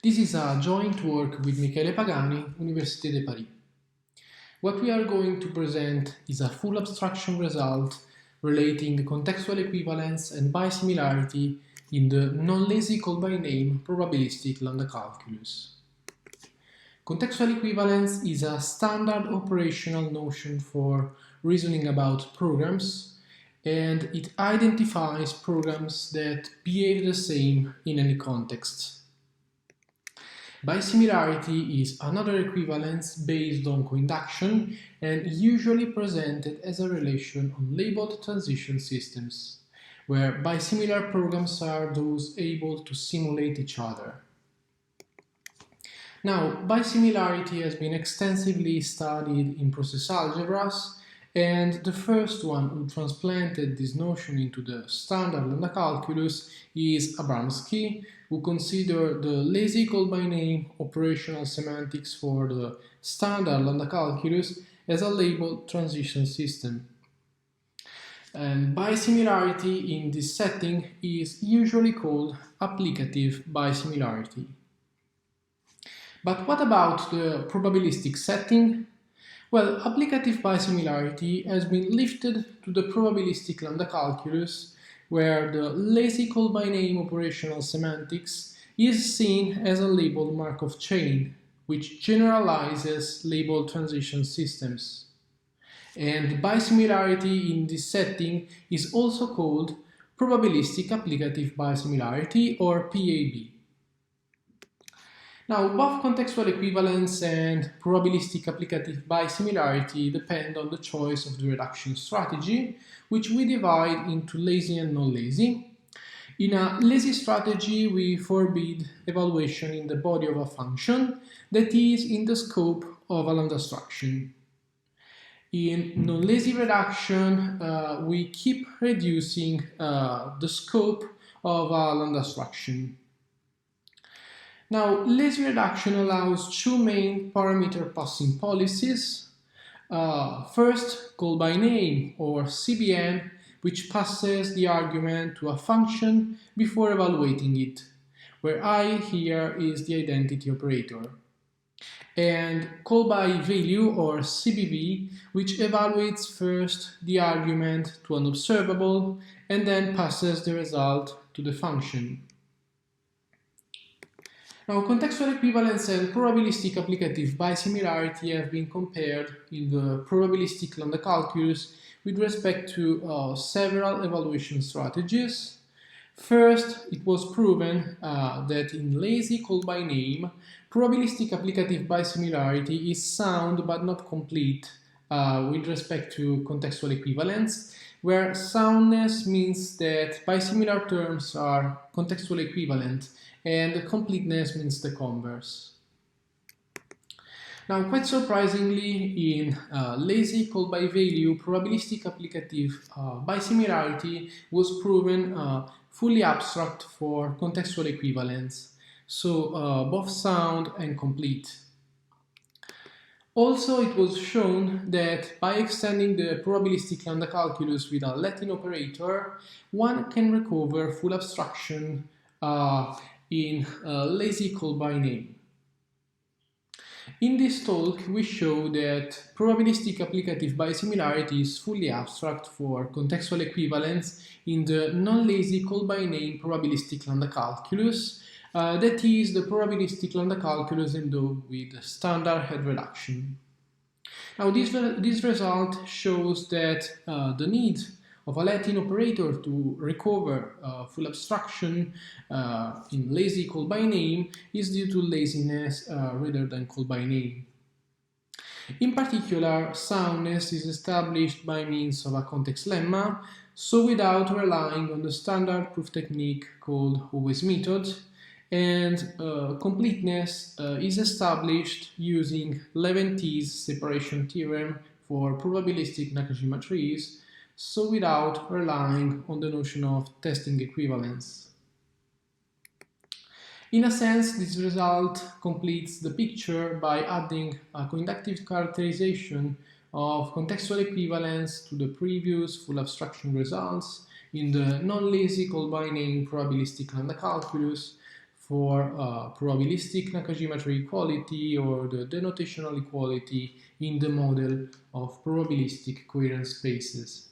This is a joint work with Michele Pagani, Université de Paris. What we are going to present is a full abstraction result relating contextual equivalence and bisimilarity in the non-lazy call-by-name probabilistic lambda calculus. Contextual equivalence is a standard operational notion for reasoning about programs, and it identifies programs that behave the same in any context. Bisimilarity is another equivalence based on coinduction and usually presented as a relation on labeled transition systems, where bisimilar programs are those able to simulate each other. Now, bisimilarity has been extensively studied in process algebras, and the first one who transplanted this notion into the standard lambda calculus is Abramsky, who considered the lazy call-by-name operational semantics for the standard lambda calculus as a labeled transition system. And bisimilarity in this setting is usually called applicative bisimilarity. But what about the probabilistic setting? Well, applicative bisimilarity has been lifted to the probabilistic lambda calculus, where the lazy call-by-name operational semantics is seen as a labeled Markov chain, which generalizes labeled transition systems. And bisimilarity in this setting is also called probabilistic applicative bisimilarity, or PAB. Now, both contextual equivalence and probabilistic applicative bisimilarity depend on the choice of the reduction strategy, which we divide into lazy and non-lazy. In a lazy strategy, we forbid evaluation in the body of a function that is in the scope of a lambda struction. In non-lazy reduction, we keep reducing the scope of a lambda struction. Now, lazy reduction allows two main parameter passing policies. First, call by name, or CBN, which passes the argument to a function before evaluating it, where I here is the identity operator. And call by value, or CBV, which evaluates first the argument to an observable and then passes the result to the function. Now, contextual equivalence and probabilistic applicative bisimilarity have been compared in the probabilistic lambda calculus with respect to several evaluation strategies. First, it was proven that in lazy call-by-name, probabilistic applicative bisimilarity is sound but not complete with respect to contextual equivalence, where soundness means that bisimilar terms are contextually equivalent, and completeness means the converse. Now, quite surprisingly, in lazy call-by-value, probabilistic applicative bisimilarity was proven fully abstract for contextual equivalence, so both sound and complete. Also, it was shown that by extending the probabilistic lambda calculus with a Latin operator, one can recover full abstraction in lazy call-by-name. In this talk, we show that probabilistic applicative bisimilarity is fully abstract for contextual equivalence in the non-lazy call-by-name probabilistic lambda calculus, that is the probabilistic lambda calculus endowed with standard head reduction. Now, this result shows that the need of a Latin operator to recover full abstraction in lazy call-by-name is due to laziness rather than call-by-name. In particular, soundness is established by means of a context lemma, so without relying on the standard proof technique called Always method, and completeness is established using Levent's separation theorem for probabilistic Nakajima trees, so without relying on the notion of testing equivalence. In a sense, this result completes the picture by adding a coinductive characterization of contextual equivalence to the previous full abstraction results in the non-lazy call-by-name probabilistic lambda calculus for probabilistic Nakajima-tree equality or the denotational equality in the model of probabilistic coherent spaces.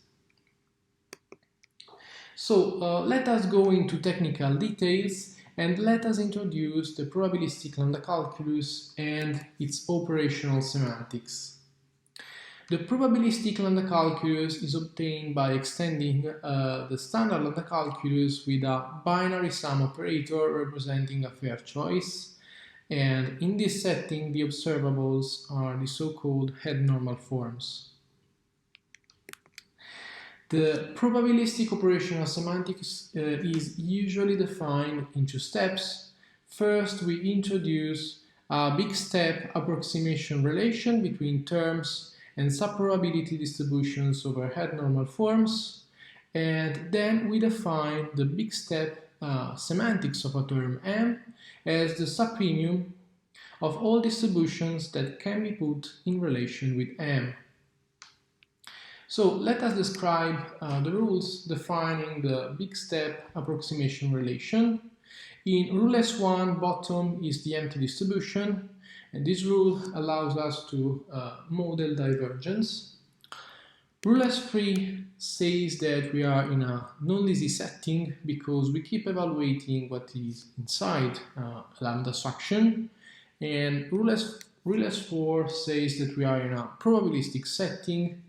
So let us go into technical details and let us introduce the probabilistic lambda calculus and its operational semantics. The probabilistic lambda calculus is obtained by extending the standard lambda calculus with a binary sum operator representing a fair choice, and in this setting the observables are the so-called head normal forms. The probabilistic operational semantics is usually defined in two steps. First, we introduce a big step approximation relation between terms and subprobability distributions over head normal forms, and then we define the big step semantics of a term M as the subpremium of all distributions that can be put in relation with M. So let us describe the rules defining the big step approximation relation. In rule S1, bottom is the empty distribution, and this rule allows us to model divergence. Rule S3 says that we are in a non-lazy setting because we keep evaluating what is inside lambda struction, and rule S4 says that we are in a probabilistic setting,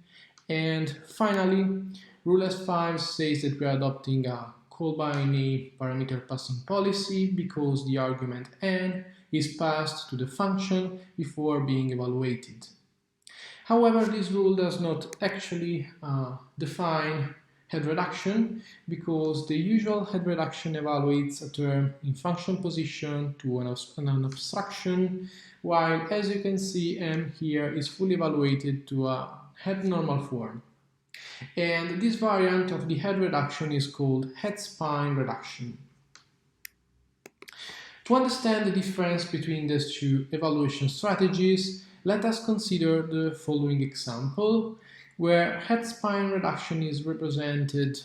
and finally rule S5 says that we are adopting a call by name parameter passing policy because the argument n is passed to the function before being evaluated. However, this rule does not actually define head reduction because the usual head reduction evaluates a term in function position to an abstraction, while as you can see M here is fully evaluated to a head normal form. And this variant of the head reduction is called head spine reduction. To understand the difference between these two evaluation strategies, let us consider the following example, where head spine reduction is represented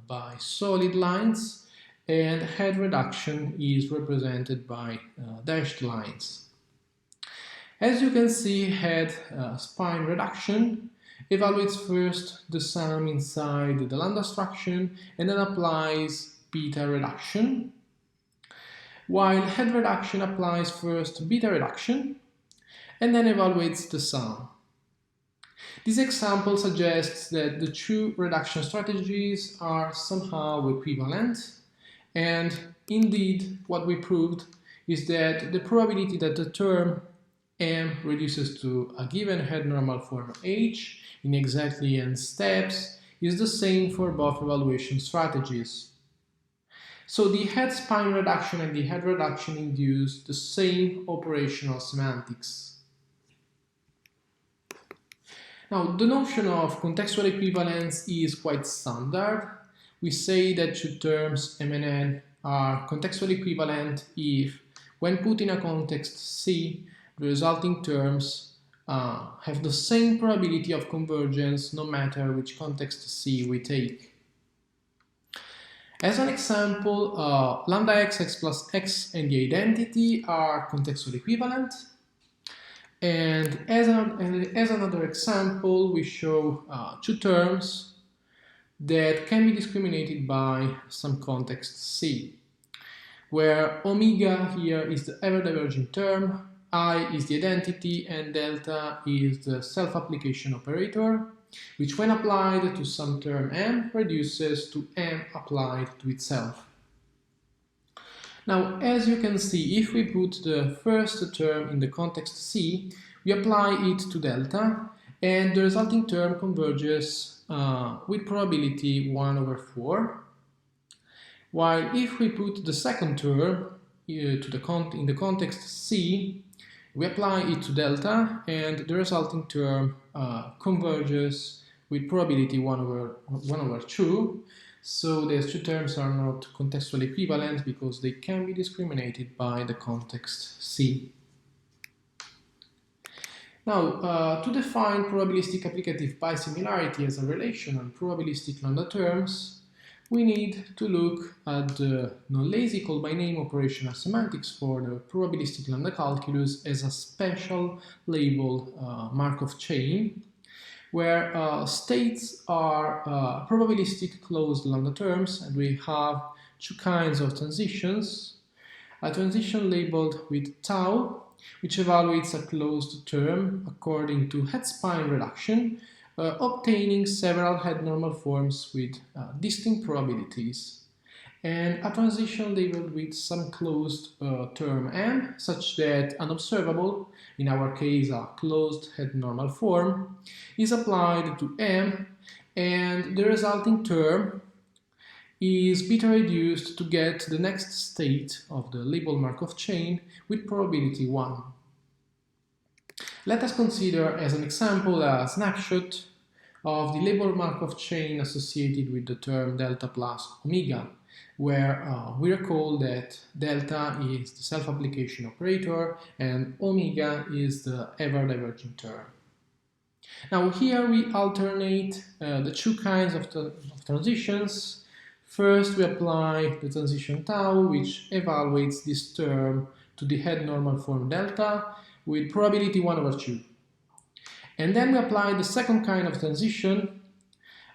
by solid lines and head reduction is represented by dashed lines. As you can see, head spine reduction evaluates first the sum inside the lambda struction and then applies beta reduction, while head reduction applies first beta reduction and then evaluates the sum. This example suggests that the two reduction strategies are somehow equivalent, and indeed what we proved is that the probability that the term M reduces to a given head normal form H in exactly n steps is the same for both evaluation strategies. So the head spine reduction and the head reduction induce the same operational semantics. Now, the notion of contextual equivalence is quite standard. We say that two terms M and N are contextually equivalent if, when put in a context C, the resulting terms have the same probability of convergence no matter which context C we take. As an example, lambda x plus x and the identity are contextually equivalent. And as another example, we show two terms that can be discriminated by some context C, where omega here is the ever-diverging term, I is the identity, and delta is the self-application operator, which when applied to some term M reduces to M applied to itself. Now, as you can see, if we put the first term in the context C, we apply it to delta, and the resulting term converges with probability 1 over 4. While if we put the second term in the context C, we apply it to delta, and the resulting term converges with probability 1 over 2. So these two terms are not contextually equivalent because they can be discriminated by the context C. Now, to define probabilistic applicative bisimilarity as a relation on probabilistic lambda terms, we need to look at the non-lazy call-by-name operational semantics for the probabilistic lambda calculus as a special labeled Markov chain, where states are probabilistic closed lambda terms, and we have two kinds of transitions. A transition labeled with tau, which evaluates a closed term according to head-spine reduction, obtaining several head-normal forms with distinct probabilities, and a transition labeled with some closed term m, such that an observable, in our case a closed head-normal form, is applied to m, and the resulting term is beta reduced to get the next state of the label Markov chain with probability 1. Let us consider as an example a snapshot of the label Markov chain associated with the term delta plus omega, where we recall that delta is the self-application operator and omega is the ever-diverging term. Now here we alternate the two kinds of transitions. First, we apply the transition tau, which evaluates this term to the head normal form delta with probability 1 over 2. And then we apply the second kind of transition,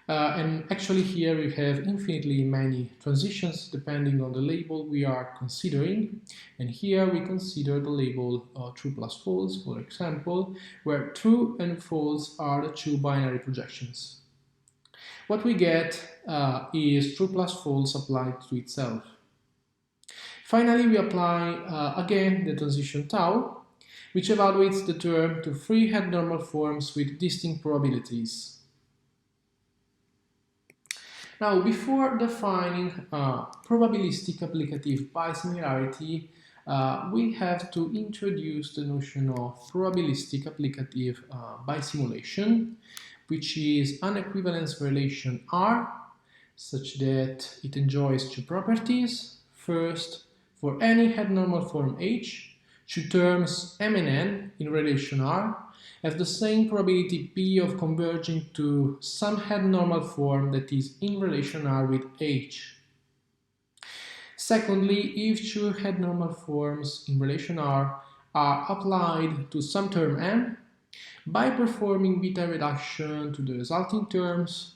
and actually here we have infinitely many transitions depending on the label we are considering. And here we consider the label true plus false, for example, where true and false are the two binary projections. What we get is true plus false applied to itself. Finally, we apply again the transition tau, which evaluates the term to three head normal forms with distinct probabilities. Now, before defining probabilistic applicative bisimilarity, we have to introduce the notion of probabilistic applicative bisimulation, which is an equivalence relation R, such that it enjoys two properties. First, for any head normal form H, two terms m and n in relation R have the same probability P of converging to some head normal form that is in relation R with H. Secondly, if two head normal forms in relation R are applied to some term m, by performing beta reduction to the resulting terms,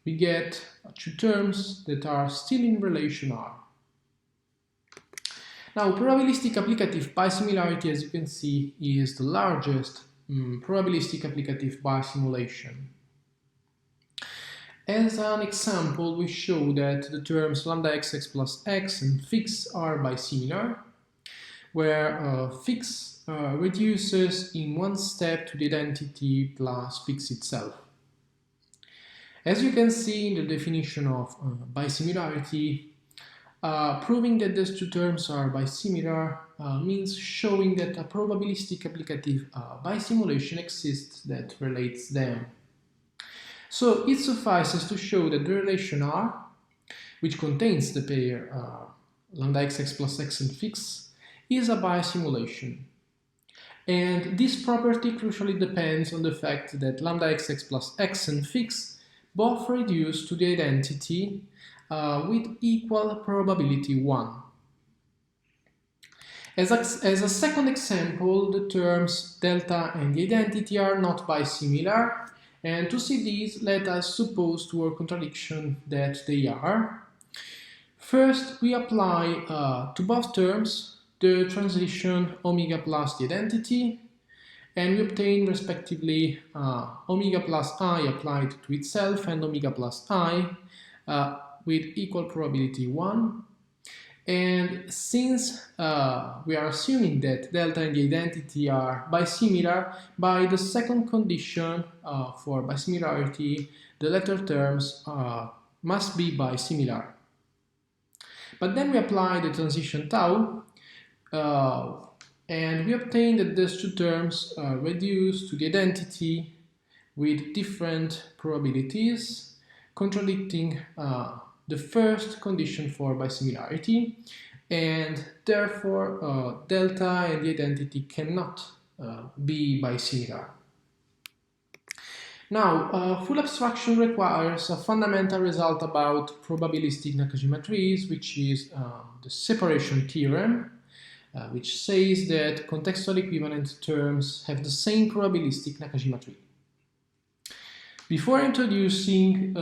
we get two terms that are still in relation R. Now, probabilistic applicative bisimilarity, as you can see, is the largest probabilistic applicative bisimulation. As an example, we show that the terms lambda xx plus x and fix are bisimilar, where fix reduces in one step to the identity plus fix itself. As you can see in the definition of bisimilarity, proving that these two terms are bisimilar means showing that a probabilistic applicative bisimulation exists that relates them. So it suffices to show that the relation R, which contains the pair lambda xx plus x and fix, is a bisimulation. And this property crucially depends on the fact that lambda xx plus x and fix both reduce to the identity with equal probability 1. As a second example, the terms delta and the identity are not bisimilar, and to see these, let us suppose to our contradiction that they are. First, we apply to both terms the transition omega plus the identity, and we obtain respectively omega plus I applied to itself and omega plus I with equal probability 1. And since we are assuming that delta and the identity are bisimilar, by the second condition for bisimilarity, the latter terms must be bisimilar. But then we apply the transition tau, and we obtain that these two terms reduce to the identity with different probabilities, contradicting the first condition for bisimilarity, and therefore delta and the identity cannot be bisimilar. Now, full abstraction requires a fundamental result about probabilistic Nakajima trees, which is the separation theorem, which says that contextual equivalent terms have the same probabilistic Nakajima tree. Before introducing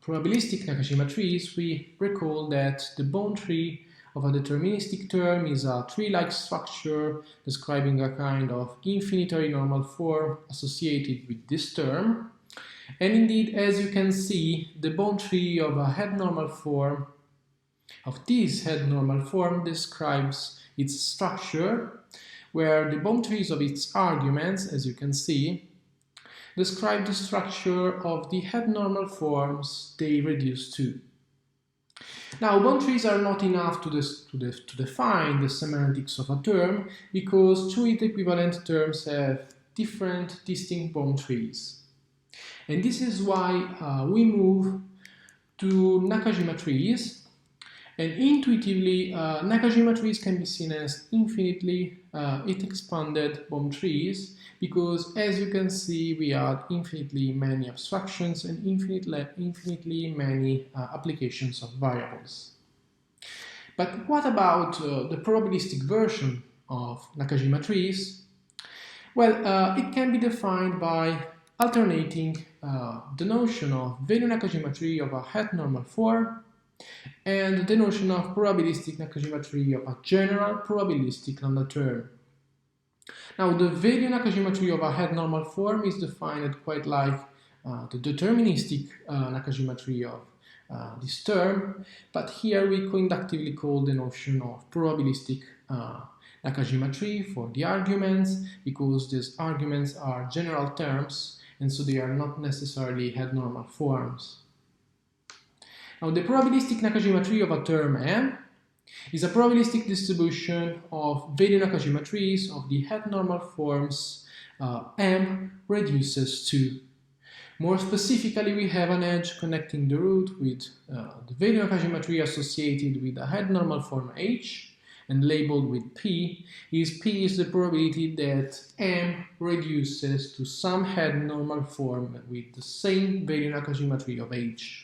probabilistic Nakajima trees, we recall that the bone tree of a deterministic term is a tree-like structure describing a kind of infinitary normal form associated with this term. And indeed, as you can see, the bone tree of a head normal form, of this head normal form, describes its structure, where the bone trees of its arguments, as you can see, describe the structure of the head normal forms they reduce to. Now, bone trees are not enough to define the semantics of a term, because two equivalent terms have different distinct bone trees. And this is why we move to Nakajima trees. And intuitively, Nakajima trees can be seen as infinitely expanded bone trees, because as you can see, we have infinitely many abstractions and infinitely many applications of variables. But what about the probabilistic version of Nakajima trees? Well, it can be defined by alternating the notion of value Nakajima tree of a head normal form and the notion of probabilistic Nakajima tree of a general probabilistic lambda term. Now, the value Nakajima tree of a head normal form is defined quite like the deterministic Nakajima tree of this term, but here we co-inductively call the notion of probabilistic Nakajima tree for the arguments, because these arguments are general terms, and so they are not necessarily head normal forms. Now, the probabilistic Nakajima tree of a term M is a probabilistic distribution of value Nakajima trees of the head normal forms M reduces to. More specifically, we have an edge connecting the root with the value Nakajima tree associated with a head normal form H and labeled with P is the probability that M reduces to some head normal form with the same value Nakajima tree of H.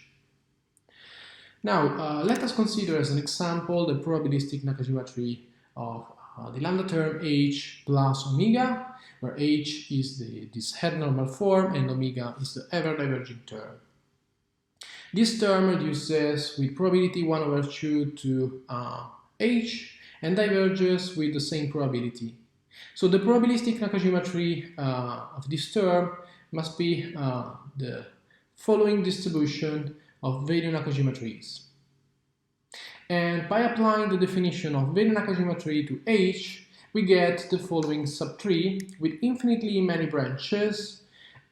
Now, let us consider as an example the probabilistic Nakajima tree of the lambda term H plus omega, where H is this head normal form and omega is the ever diverging term. This term reduces with probability 1 over 2 to H and diverges with the same probability. So the probabilistic Nakajima tree of this term must be the following distribution of value Nakajima trees. And by applying the definition of value Nakajima tree to H, we get the following subtree with infinitely many branches,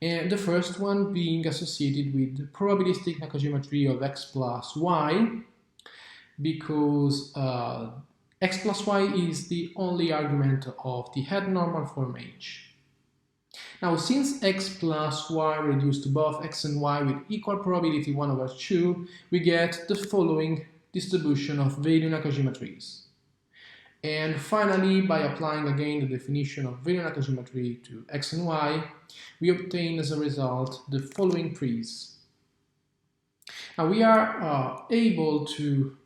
and the first one being associated with the probabilistic Nakajima tree of x plus y, because x plus y is the only argument of the head normal form H. Now, since x plus y reduced to both x and y with equal probability 1 over 2, we get the following distribution of value Nakajima trees. And finally, by applying again the definition of value Nakajima tree to x and y, we obtain as a result the following trees. Now, we are able to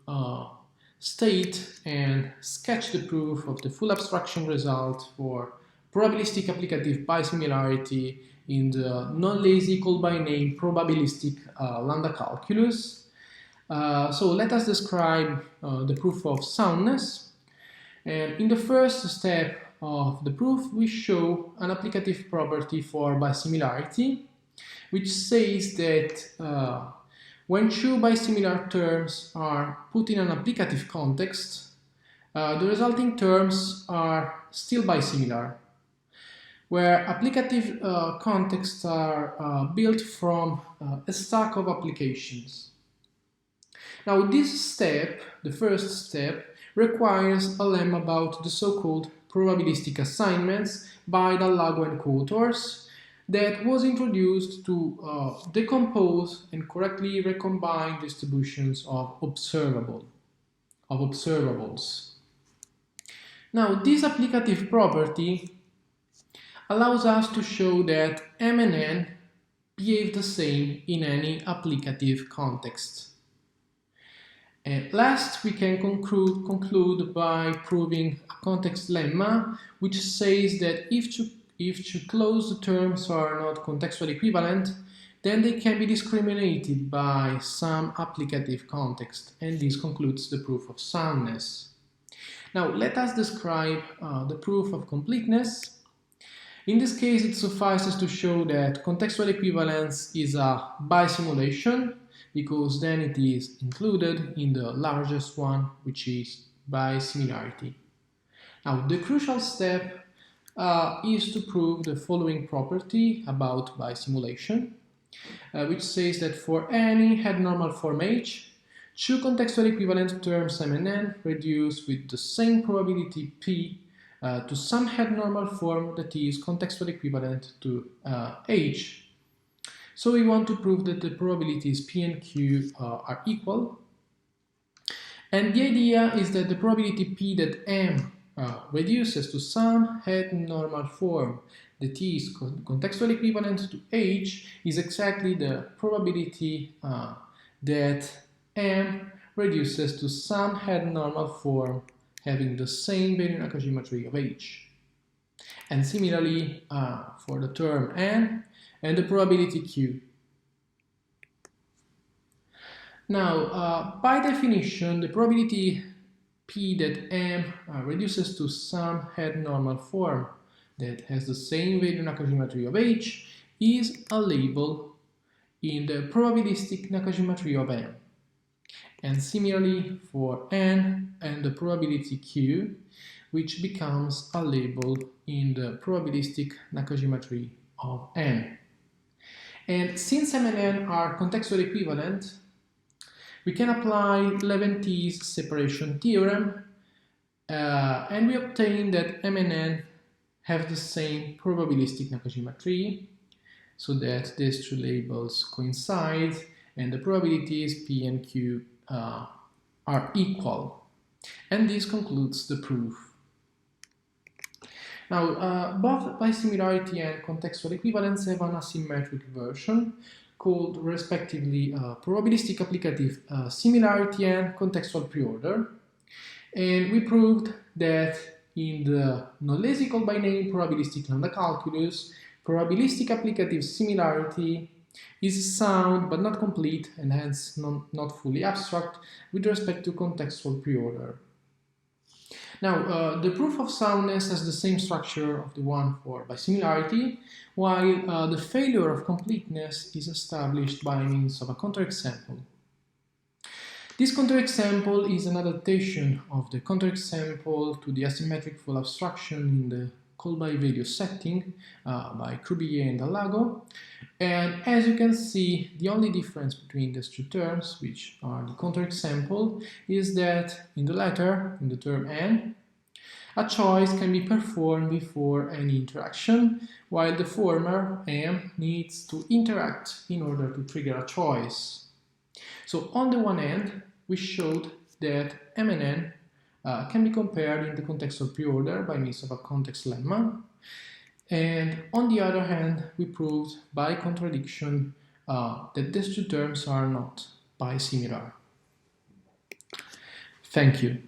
state and sketch the proof of the full abstraction result for probabilistic applicative bisimilarity in the non-lazy call-by-name probabilistic lambda calculus. So let us describe the proof of soundness. And in the first step of the proof, we show an applicative property for bisimilarity, which says that when two bisimilar terms are put in an applicative context, the resulting terms are still bisimilar, where applicative contexts are built from a stack of applications. Now, this step, the first step, requires a lemma about the so-called probabilistic assignments by Gianluca and co-authors that was introduced to decompose and correctly recombine distributions of observables. Now, this applicative property allows us to show that M and N behave the same in any applicative context. And last, we can conclude by proving a context lemma, which says that if two closed terms are not contextually equivalent, then they can be discriminated by some applicative context, and this concludes the proof of soundness. Now, let us describe the proof of completeness. In this case, it suffices to show that contextual equivalence is a bisimulation, because then it is included in the largest one, which is bisimilarity. Now, the crucial step is to prove the following property about bisimulation, which says that for any head-normal form H, two contextual equivalent terms M and N reduce with the same probability P to some head-normal form that is contextually equivalent to H. So we want to prove that the probabilities P and Q are equal. And the idea is that the probability P that M reduces to some head-normal form that is contextually equivalent to H is exactly the probability that M reduces to some head-normal form having the same Velian geometry of H. And similarly for the term N and the probability Q. Now, by definition, the probability P that M reduces to some head-normal form that has the same Velian geometry of H is a label in the probabilistic geometry of M. And similarly for N and the probability Q, which becomes a label in the probabilistic geometry of N. And since M and N are contextually equivalent, we can apply Levent's separation theorem, and we obtain that M and N have the same probabilistic geometry, so that these two labels coincide, and the probabilities P and Q are equal. And this concludes the proof. Now, both bisimilarity and contextual equivalence have an asymmetric version called respectively probabilistic applicative similarity and contextual preorder. And we proved that in the non-lexical binary probabilistic lambda calculus, probabilistic applicative similarity is sound but not complete and hence not fully abstract with respect to contextual preorder. Now, the proof of soundness has the same structure of the one for bisimilarity, while the failure of completeness is established by means of a counterexample. This counterexample is an adaptation of the counterexample to the asymmetric full abstraction in the call-by-value setting by Curzi and Alago. And as you can see, the only difference between these two terms, which are the counterexample, is that in the latter, in the term N, a choice can be performed before any interaction, while the former, M, needs to interact in order to trigger a choice. So on the one hand, we showed that M and N can be compared in the contextual preorder by means of a context lemma. And on the other hand, we proved by contradiction that these two terms are not bisimilar. Thank you.